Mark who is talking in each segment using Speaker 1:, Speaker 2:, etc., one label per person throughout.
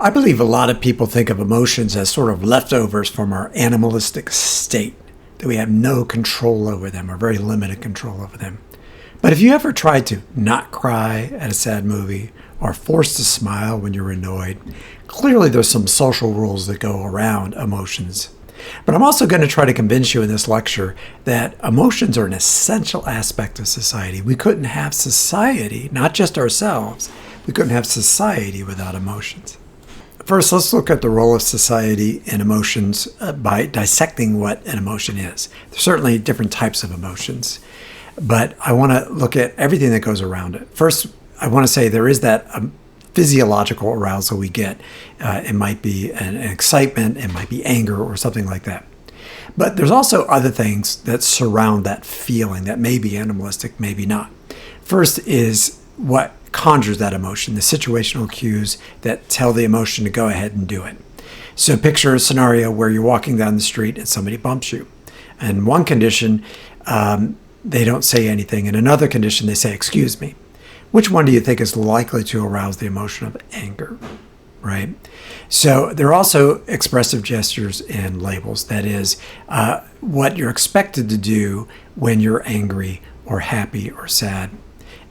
Speaker 1: I believe a lot of people think of emotions as sort of leftovers from our animalistic state, that we have no control over them or very limited control over them. But if you ever tried to not cry at a sad movie or forced to smile when you're annoyed, clearly there's some social rules that go around emotions. But I'm also going to try to convince you in this lecture that emotions are an essential aspect of society. We couldn't have society, not just ourselves, we couldn't have society without emotions. First, let's look at the role of society in emotions by dissecting what an emotion is. There's certainly different types of emotions, but I want to look at everything that goes around it. First, I want to say there is that physiological arousal we get. It might be an excitement, it might be anger or something like that. But there's also other things that surround that feeling that may be animalistic, maybe not. First is what conjures that emotion, the situational cues that tell the emotion to go ahead and do it. So picture a scenario where you're walking down the street and somebody bumps you. In one condition, they don't say anything. In another condition, they say, "Excuse me." Which one do you think is likely to arouse the emotion of anger, right? So there are also expressive gestures and labels. That is, what you're expected to do when you're angry or happy or sad.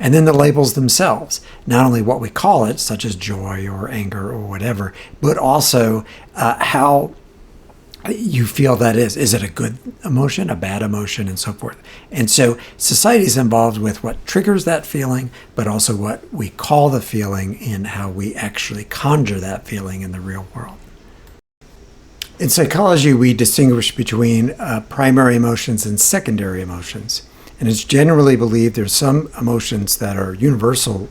Speaker 1: And then the labels themselves, not only what we call it, such as joy or anger or whatever, but also how you feel that is. Is it a good emotion, a bad emotion, and so forth? And so society is involved with what triggers that feeling, but also what we call the feeling and how we actually conjure that feeling in the real world. In psychology, we distinguish between primary emotions and secondary emotions. And it's generally believed there's some emotions that are universal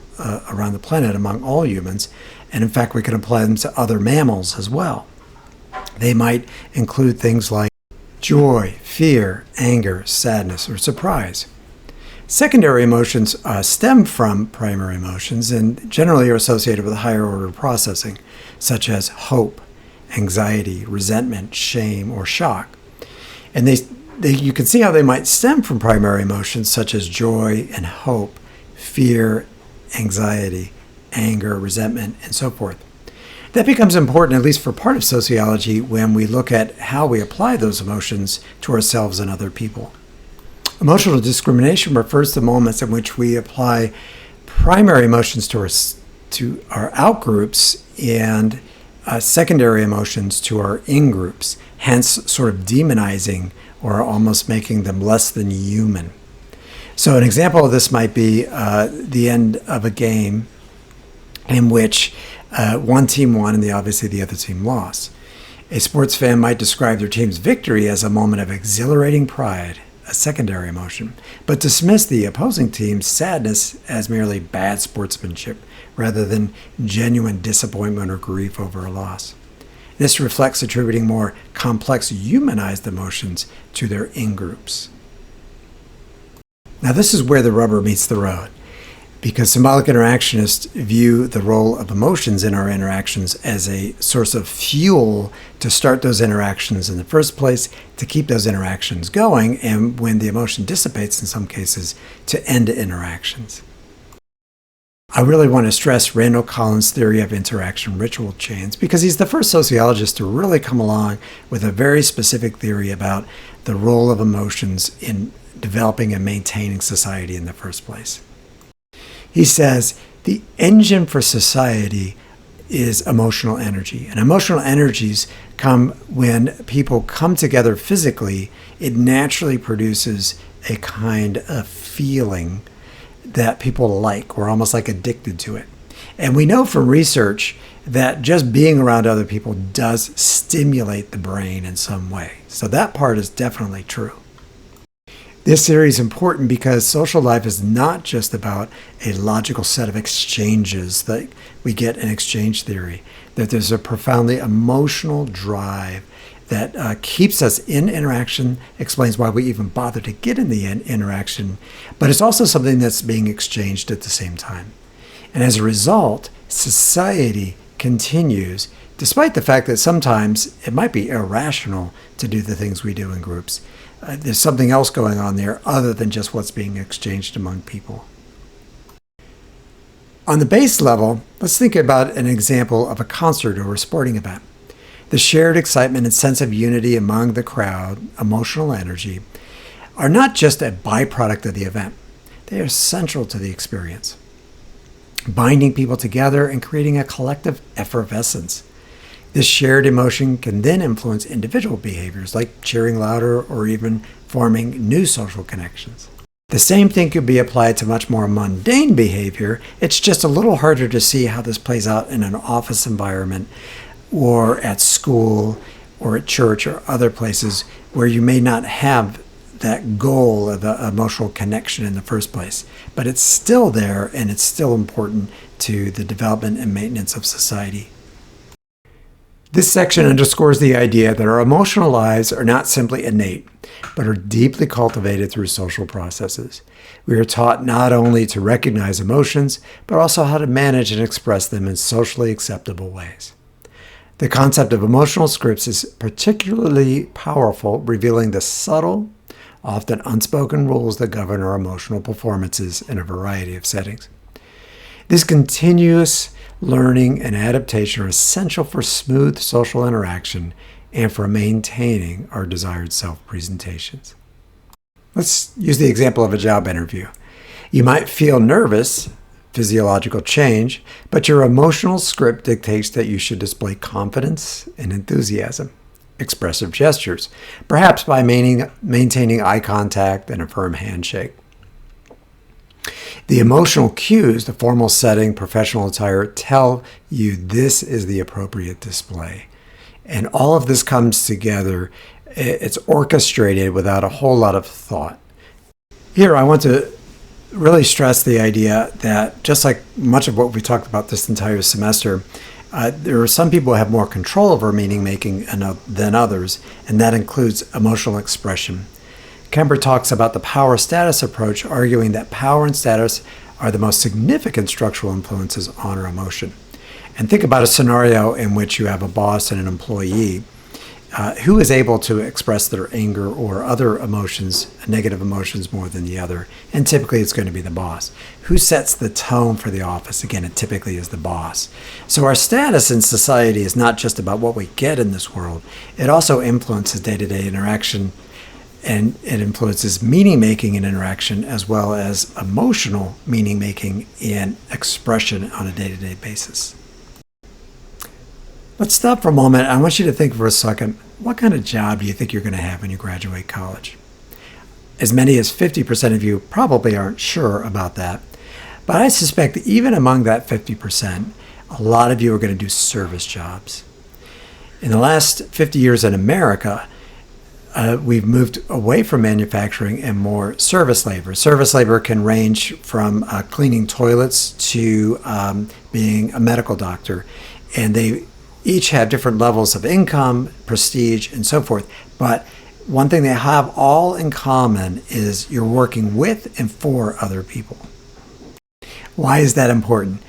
Speaker 1: around the planet among all humans. And in fact, we can apply them to other mammals as well. They might include things like joy, fear, anger, sadness, or surprise. Secondary emotions stem from primary emotions and generally are associated with higher order processing, such as hope, anxiety, resentment, shame, or shock. And you can see how they might stem from primary emotions such as joy and hope, fear, anxiety, anger, resentment, and so forth. That becomes important, at least for part of sociology, when we look at how we apply those emotions to ourselves and other people. Emotional discrimination refers to moments in which we apply primary emotions to our outgroups and secondary emotions to our in-groups, hence sort of demonizing or almost making them less than human. So an example of this might be the end of a game in which one team won and obviously the other team lost. A sports fan might describe their team's victory as a moment of exhilarating pride, a secondary emotion, but dismiss the opposing team's sadness as merely bad sportsmanship rather than genuine disappointment or grief over a loss. This reflects attributing more complex humanized emotions to their in-groups. Now this is where the rubber meets the road, because symbolic interactionists view the role of emotions in our interactions as a source of fuel to start those interactions in the first place, to keep those interactions going, and when the emotion dissipates in some cases, to end interactions. I really want to stress Randall Collins' theory of interaction ritual chains because he's the first sociologist to really come along with a very specific theory about the role of emotions in developing and maintaining society in the first place. He says the engine for society is emotional energy. And emotional energies come when people come together physically. It naturally produces a kind of feeling that people like. We're almost like addicted to it. And we know from research that just being around other people does stimulate the brain in some way. So that part is definitely true. This theory is important because social life is not just about a logical set of exchanges that we get in exchange theory, that there's a profoundly emotional drive that keeps us in interaction, explains why we even bother to get in the interaction, but it's also something that's being exchanged at the same time. And as a result, society continues, despite the fact that sometimes it might be irrational to do the things we do in groups. There's something else going on there other than just what's being exchanged among people. On the base level, let's think about an example of a concert or a sporting event. The shared excitement and sense of unity among the crowd, emotional energy, are not just a byproduct of the event. They are central to the experience, binding people together and creating a collective effervescence. This shared emotion can then influence individual behaviors like cheering louder or even forming new social connections. The same thing could be applied to much more mundane behavior. It's just a little harder to see how this plays out in an office environment or at school or at church or other places where you may not have that goal of emotional connection in the first place. But it's still there, and it's still important to the development and maintenance of society. This section underscores the idea that our emotional lives are not simply innate, but are deeply cultivated through social processes. We are taught not only to recognize emotions, but also how to manage and express them in socially acceptable ways. The concept of emotional scripts is particularly powerful, revealing the subtle, often unspoken rules that govern our emotional performances in a variety of settings. This continuous learning and adaptation are essential for smooth social interaction and for maintaining our desired self-presentations. Let's use the example of a job interview. You might feel nervous, physiological change, but your emotional script dictates that you should display confidence and enthusiasm. Expressive gestures, perhaps by maintaining eye contact and a firm handshake. The emotional cues, the formal setting, professional attire, tell you this is the appropriate display. And all of this comes together. It's orchestrated without a whole lot of thought. Here, I want to really stress the idea that just like much of what we talked about this entire semester, there are some people who have more control over meaning making than others, and that includes emotional expression. Kemper talks about the power status approach, arguing that power and status are the most significant structural influences on our emotion. And think about a scenario in which you have a boss and an employee who is able to express their anger or other emotions, negative emotions, more than the other. And typically it's going to be the boss. Who sets the tone for the office? Again, it typically is the boss. So our status in society is not just about what we get in this world. It also influences day-to-day interaction, and it influences meaning-making and interaction, as well as emotional meaning-making and expression on a day-to-day basis. Let's stop for a moment. I want you to think for a second, what kind of job do you think you're going to have when you graduate college? As many as 50% of you probably aren't sure about that. But I suspect that even among that 50%, a lot of you are going to do service jobs. In the last 50 years in America, we've moved away from manufacturing and more service labor. Service labor can range from cleaning toilets to being a medical doctor. And they each have different levels of income, prestige, and so forth. But one thing they have all in common is you're working with and for other people. Why is that important?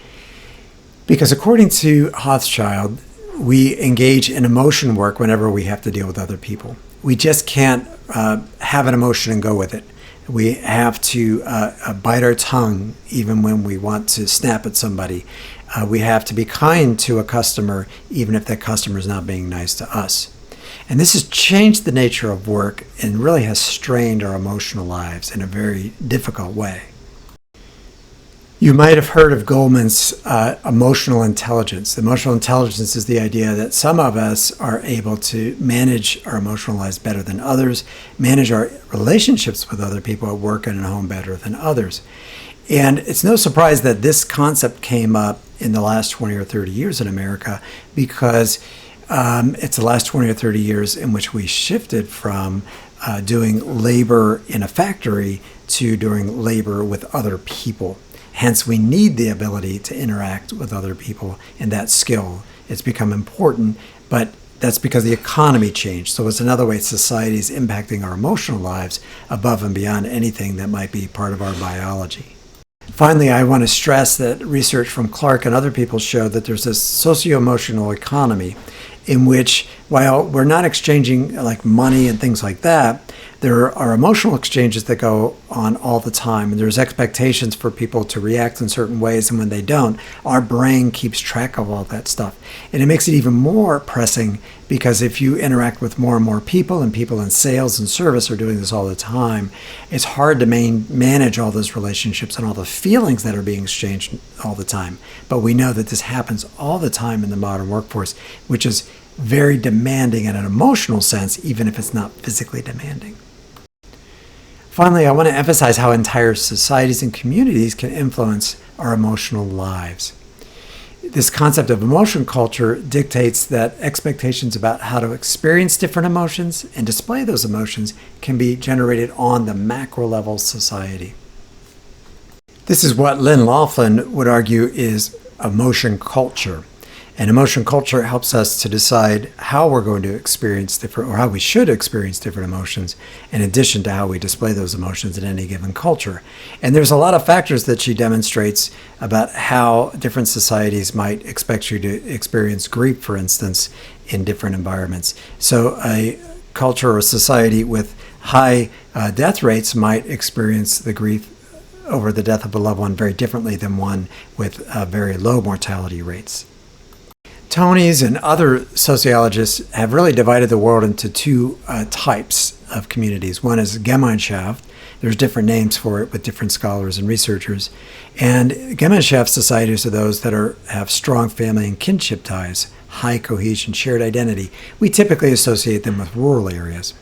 Speaker 1: Because according to Hochschild, we engage in emotion work whenever we have to deal with other people. We just can't have an emotion and go with it. We have to bite our tongue even when we want to snap at somebody. We have to be kind to a customer even if that customer is not being nice to us. And this has changed the nature of work and really has strained our emotional lives in a very difficult way. You might have heard of Goleman's emotional intelligence. Emotional intelligence is the idea that some of us are able to manage our emotional lives better than others, manage our relationships with other people at work and at home better than others. And it's no surprise that this concept came up in the last 20 or 30 years in America because it's the last 20 or 30 years in which we shifted from doing labor in a factory to doing labor with other people. Hence, we need the ability to interact with other people, and that skill. It's become important, but that's because the economy changed. So it's another way society is impacting our emotional lives above and beyond anything that might be part of our biology. Finally, I want to stress that research from Clark and other people show that there's this socio-emotional economy in which, while we're not exchanging like money and things like that, There are emotional exchanges that go on all the time, and there's expectations for people to react in certain ways, and when they don't, our brain keeps track of all that stuff. And it makes it even more pressing because if you interact with more and more people, and people in sales and service are doing this all the time, it's hard to manage all those relationships and all the feelings that are being exchanged all the time. But we know that this happens all the time in the modern workforce, which is very demanding in an emotional sense, even if it's not physically demanding. Finally, I want to emphasize how entire societies and communities can influence our emotional lives. This concept of emotion culture dictates that expectations about how to experience different emotions and display those emotions can be generated on the macro level society. This is what Lynn Laughlin would argue is emotion culture. And emotion culture helps us to decide how we're going to experience different, or how we should experience different emotions, in addition to how we display those emotions in any given culture. And there's a lot of factors that she demonstrates about how different societies might expect you to experience grief, for instance, in different environments. So a culture or society with high death rates might experience the grief over the death of a loved one very differently than one with very low mortality rates. Tonys and other sociologists have really divided the world into two types of communities. One is Gemeinschaft. There's different names for it with different scholars and researchers. And Gemeinschaft societies are those that have strong family and kinship ties, high cohesion, shared identity. We typically associate them with rural areas.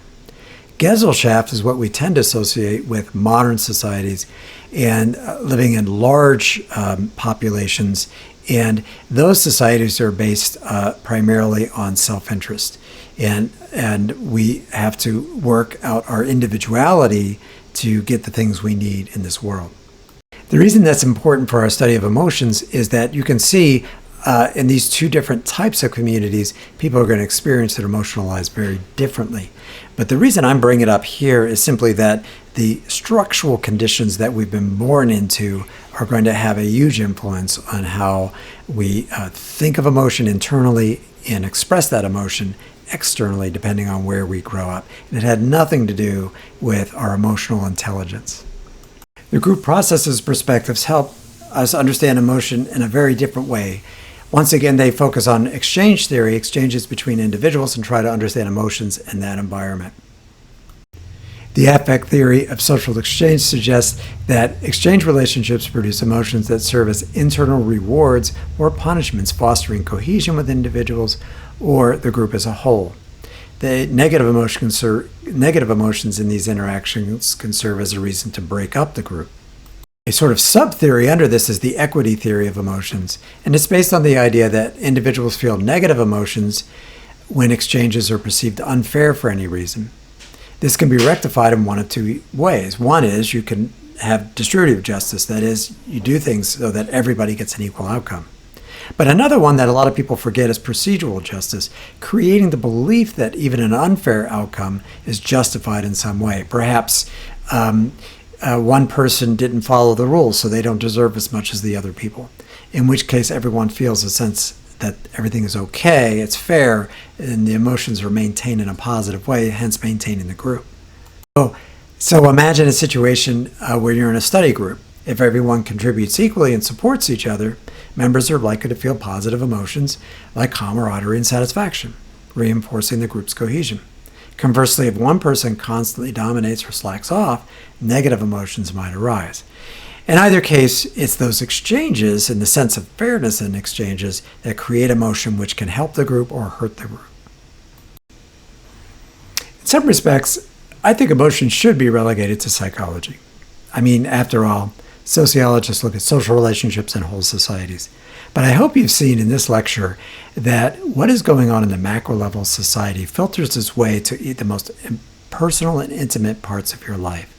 Speaker 1: Gesellschaft is what we tend to associate with modern societies and living in large populations. And those societies are based primarily on self-interest. And we have to work out our individuality to get the things we need in this world. The reason that's important for our study of emotions is that you can see in these two different types of communities, people are going to experience their emotional lives very differently. But the reason I'm bringing it up here is simply that the structural conditions that we've been born into are going to have a huge influence on how we think of emotion internally and express that emotion externally, depending on where we grow up. And it had nothing to do with our emotional intelligence. The group processes perspectives help us understand emotion in a very different way. Once again, they focus on exchange theory, exchanges between individuals, and try to understand emotions in that environment. The affect theory of social exchange suggests that exchange relationships produce emotions that serve as internal rewards or punishments, fostering cohesion with individuals or the group as a whole. The negative emotions in these interactions can serve as a reason to break up the group. A sort of sub-theory under this is the equity theory of emotions, and it's based on the idea that individuals feel negative emotions when exchanges are perceived unfair for any reason. This can be rectified in one of two ways. One is you can have distributive justice, that is, you do things so that everybody gets an equal outcome. But another one that a lot of people forget is procedural justice, creating the belief that even an unfair outcome is justified in some way. Perhaps one person didn't follow the rules, so they don't deserve as much as the other people, in which case everyone feels a sense that everything is okay, it's fair, and the emotions are maintained in a positive way, hence maintaining the group. So imagine a situation where you're in a study group. If everyone contributes equally and supports each other, members are likely to feel positive emotions like camaraderie and satisfaction, reinforcing the group's cohesion. Conversely, if one person constantly dominates or slacks off, negative emotions might arise. In either case, it's those exchanges and the sense of fairness in exchanges that create emotion which can help the group or hurt the group. In some respects, I think emotion should be relegated to psychology. I mean, after all, sociologists look at social relationships and whole societies. But I hope you've seen in this lecture that what is going on in the macro level society filters its way to the most personal and intimate parts of your life.